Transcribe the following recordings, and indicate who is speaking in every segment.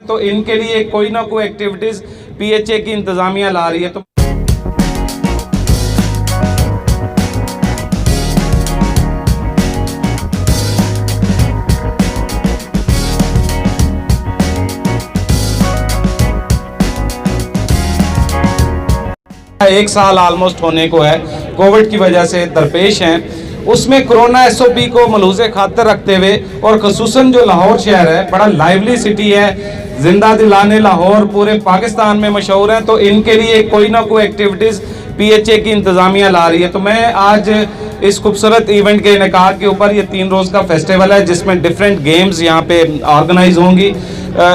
Speaker 1: तो इनके लिए कोई ना कोई एक्टिविटीज़ PHA की इंतज़ामिया ला रही है। तो एक साल ऑलमोस्ट होने को है, कोविड की वजह से दरपेश हैं, उसमें कोरोना SOP को मलूज़े खातर रखते हुए और ख़ुसूसन जो लाहौर शहर है बड़ा लाइवली सिटी है, जिंदा दिलाने लाहौर पूरे पाकिस्तान में मशहूर है, तो इनके लिए कोई ना कोई एक्टिविटीज़ PHA की इंतज़ामिया ला रही है। तो मैं आज इस खूबसूरत इवेंट के इनेकाद के ऊपर, ये 3 रोज़ का फेस्टिवल है जिसमें डिफरेंट गेम्स यहाँ पे ऑर्गेनाइज होंगी।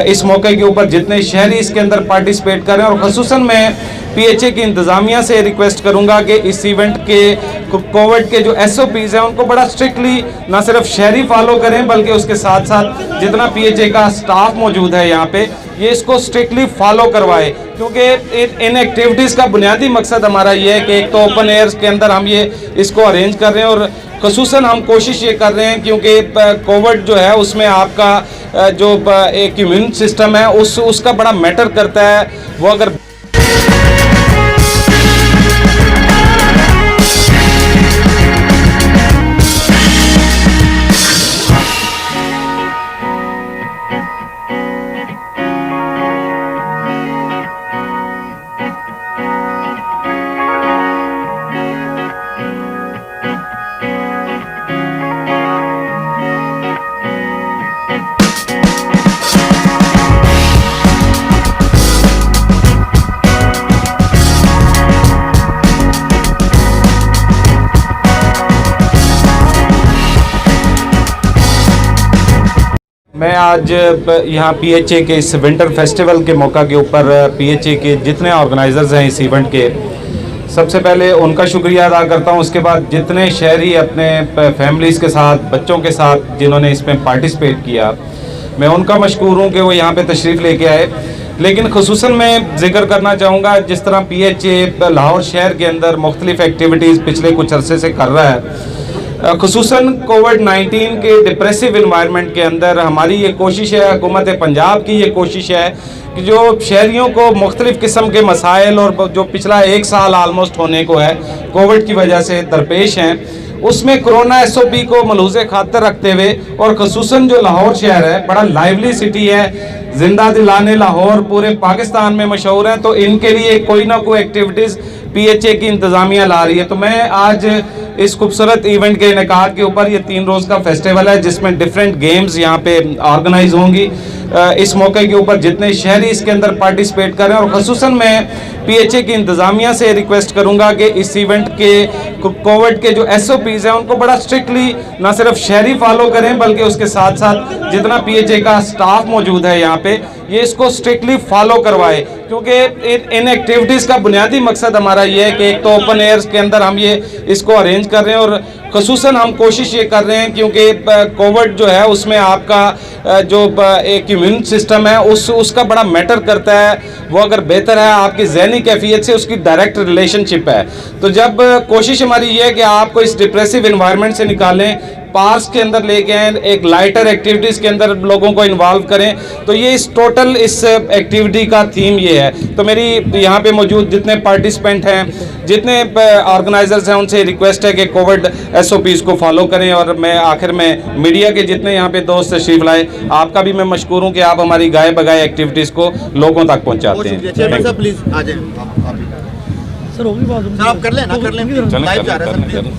Speaker 1: इस मौके के ऊपर जितने शहरी इसके अंदर पार्टिसिपेट करें, और ख़ुसूसन मैं PHA की इंतज़ामिया से रिक्वेस्ट करूंगा कि इस इवेंट के कोविड के जो SOPs हैं उनको बड़ा स्ट्रिक्टली ना सिर्फ शहरी फॉलो करें बल्कि उसके साथ साथ जितना PHA का स्टाफ मौजूद है यहाँ पे ये इसको स्ट्रिक्टली फॉलो करवाए, क्योंकि इन एक्टिविटीज़ का बुनियादी मकसद हमारा ये है कि एक तो ओपन एयर्स के अंदर हम ये इसको अरेंज कर रहे हैं, और ख़ुसूसन हम कोशिश ये कर रहे हैं क्योंकि कोविड जो है उसमें आपका जो एक इम्यून सिस्टम है उसका बड़ा मैटर करता है। वो अगर मैं आज यहाँ PHA के इस विंटर फेस्टिवल के मौका के ऊपर PHA के जितने ऑर्गेनाइजर्स हैं इस इवेंट के, सबसे पहले उनका शुक्रिया अदा करता हूँ। उसके बाद जितने शहरी अपने फैमिलीज़ के साथ, बच्चों के साथ जिन्होंने इसमें पार्टिसिपेट किया, मैं उनका मशकूर हूँ कि वो यहाँ पे तशरीफ़ लेके आए। लेकिन ख़ुसूसन मैं ज़िक्र करना चाहूँगा जिस तरह PHA लाहौर शहर के अंदर मुख्तलिफ़ एक्टिविटीज़ पिछले कुछ अरसे से कर रहा है, ख़ुसूसन कोविड-19 के डिप्रेसिव इन्वायरमेंट के अंदर हमारी ये कोशिश है, हुकूमत पंजाब की ये कोशिश है कि जो शहरियों को मुख्तलिफ़ किस्म के मसाइल और जो पिछला 1 साल ऑलमोस्ट होने को है कोविड की वजह से दरपेश हैं, उसमें कोरोना SOP को मलूज़े खातर रखते हुए और ख़ुसूसन जो लाहौर शहर है बड़ा लाइवली सिटी है, जिंदा दिलाने लाहौर पूरे पाकिस्तान में मशहूर है, तो इनके लिए कोई ना कोई एक्टिविटीज़ PHA की इंतज़ामिया ला रही है। तो मैं आज इस खूबसूरत इवेंट के इनेकाद के ऊपर, ये 3 रोज़ का फेस्टिवल है जिसमें डिफरेंट गेम्स यहाँ पे ऑर्गेनाइज होंगी। इस मौके के ऊपर जितने शहरी इसके अंदर पार्टिसिपेट करें, और ख़ुसूसन मैं PHA की इंतज़ामिया से रिक्वेस्ट करूँगा कि इस इवेंट के कोविड के जो SOPs हैं उनको बड़ा स्ट्रिक्टली ना सिर्फ शहरी फॉलो करें बल्कि उसके साथ साथ जितना PHA का स्टाफ मौजूद है यहाँ पे ये इसको स्ट्रिक्टली फॉलो करवाए, क्योंकि इन एक्टिविटीज़ का बुनियादी मकसद हमारा ये है कि एक तो ओपन एयर्स के अंदर हम ये इसको अरेंज कर रहे हैं, और ख़ुसूसन हम कोशिश ये कर रहे हैं क्योंकि कोविड जो है उसमें आपका जो एक इम्यून सिस्टम है उसका बड़ा मैटर करता है। वो अगर बेहतर है आपकी ज़हनी कैफियत से उसकी डायरेक्ट रिलेशनशिप है। तो जब कोशिश हमारी ये है कि आपको इस डिप्रेसिव इन्वायरमेंट से निकालें, पार्क्स के अंदर लेके आएँ, एक लाइटर एक्टिविटीज़ के अंदर लोगों को इन्वॉल्व करें, तो ये इस एक्टिविटी का थीम ये है। तो मेरी यहाँ पे मौजूद जितने पार्टिसिपेंट हैं, जितने ऑर्गेनाइजर्स हैं, उनसे रिक्वेस्ट है कि कोविड SOPs को फॉलो करें। और मैं आखिर में मीडिया के जितने यहाँ पे दोस्त तशरीफ़ लाए, आपका भी मैं मशकूर हूँ कि आप हमारी गाए बगाए एक्टिविटीज़ को लोगों तक पहुँचाते हैं।
Speaker 2: प्लीज़ आ जाएं सर, होगी बात आप कर लें ना कर लें, लाइव जा रहा है सर।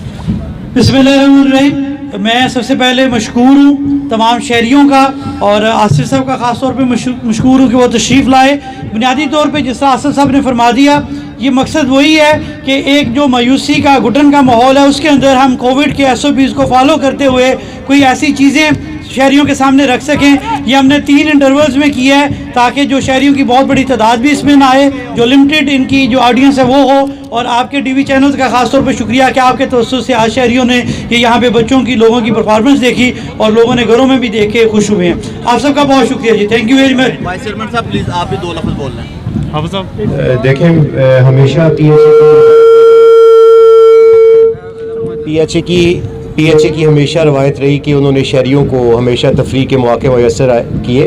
Speaker 3: बिस्मिल्लाहिर्रहमानिर्रहीम। मैं सबसे पहले मशकूर हूँ तमाम शहरियों का, और आसिफ साहब का ख़ास तौर पे मशकूर हूँ कि वो तशरीफ़ लाए। बुनियादी तौर पे जिस तरह आसिफ साहब ने फरमा दिया, ये मकसद वही है कि एक जो मायूसी का, घुटन का माहौल है उसके अंदर हम कोविड के SOPs को फॉलो करते हुए कोई ऐसी चीज़ें शहरियों के सामने रख सकें। ये हमने 3 इंटरवल्स में किया है ताकि जो शहरियों की बहुत बड़ी तादाद भी इसमें ना आए, जो लिमिटेड इनकी जो ऑडियंस है वो हो। और आपके TV चैनल्स का खास तौर पे शुक्रिया कि आपके तवज्जुह से आज शहरियों ने ये यहाँ पे बच्चों की, लोगों की परफॉर्मेंस देखी और लोगों ने घरों में भी देख के खुश हुए हैं। आप सबका बहुत शुक्रिया जी, thank you very much.
Speaker 2: Vice chairman साहब प्लीज़ आप भी 2 लफ्ज़ बोल रहे हैं।
Speaker 4: देखें, हमेशा PHA की हमेशा रवायत रही कि उन्होंने शहरियों को हमेशा तफरीह के मौके मैसर किए।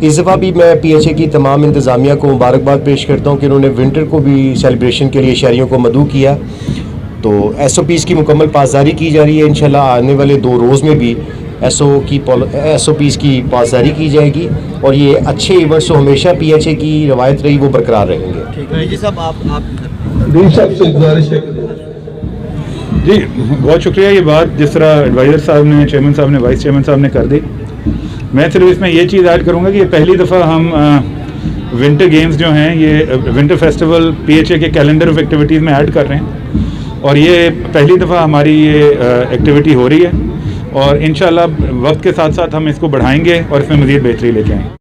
Speaker 4: इस दफ़ा भी मैं PHA की तमाम इंतज़ामिया को मुबारकबाद पेश करता हूँ कि उन्होंने विंटर को भी सेलिब्रेशन के लिए शहरियों को मदऊ किया। तो SOPs की मुकम्मल पासदारी की जा रही है। इंशाल्लाह आने वाले 2 रोज़ में भी SOPs की पासदारी की जाएगी और ये अच्छे इवेंट्स जो हमेशा PHA की रवायत रही वो बरकरार रहेंगे।
Speaker 2: ठीक है जी साहब, आप
Speaker 5: जी बहुत शुक्रिया। ये बात जिस तरह एडवाइज़र साहब ने, चेयरमैन साहब ने, वाइस चेयरमैन साहब ने कर दी। मैं सिर्फ इसमें ये चीज़ ऐड करूँगा कि ये पहली दफ़ा हम विंटर गेम्स जो हैं ये विंटर फेस्टिवल PHA के कैलेंडर ऑफ एक्टिविटीज़ में ऐड कर रहे हैं और ये पहली दफ़ा हमारी ये एक्टिविटी हो रही है और इंशाल्लाह वक्त के साथ साथ हम इसको बढ़ाएंगे और इसमें मज़ीद बेहतरी लेके आएंगे।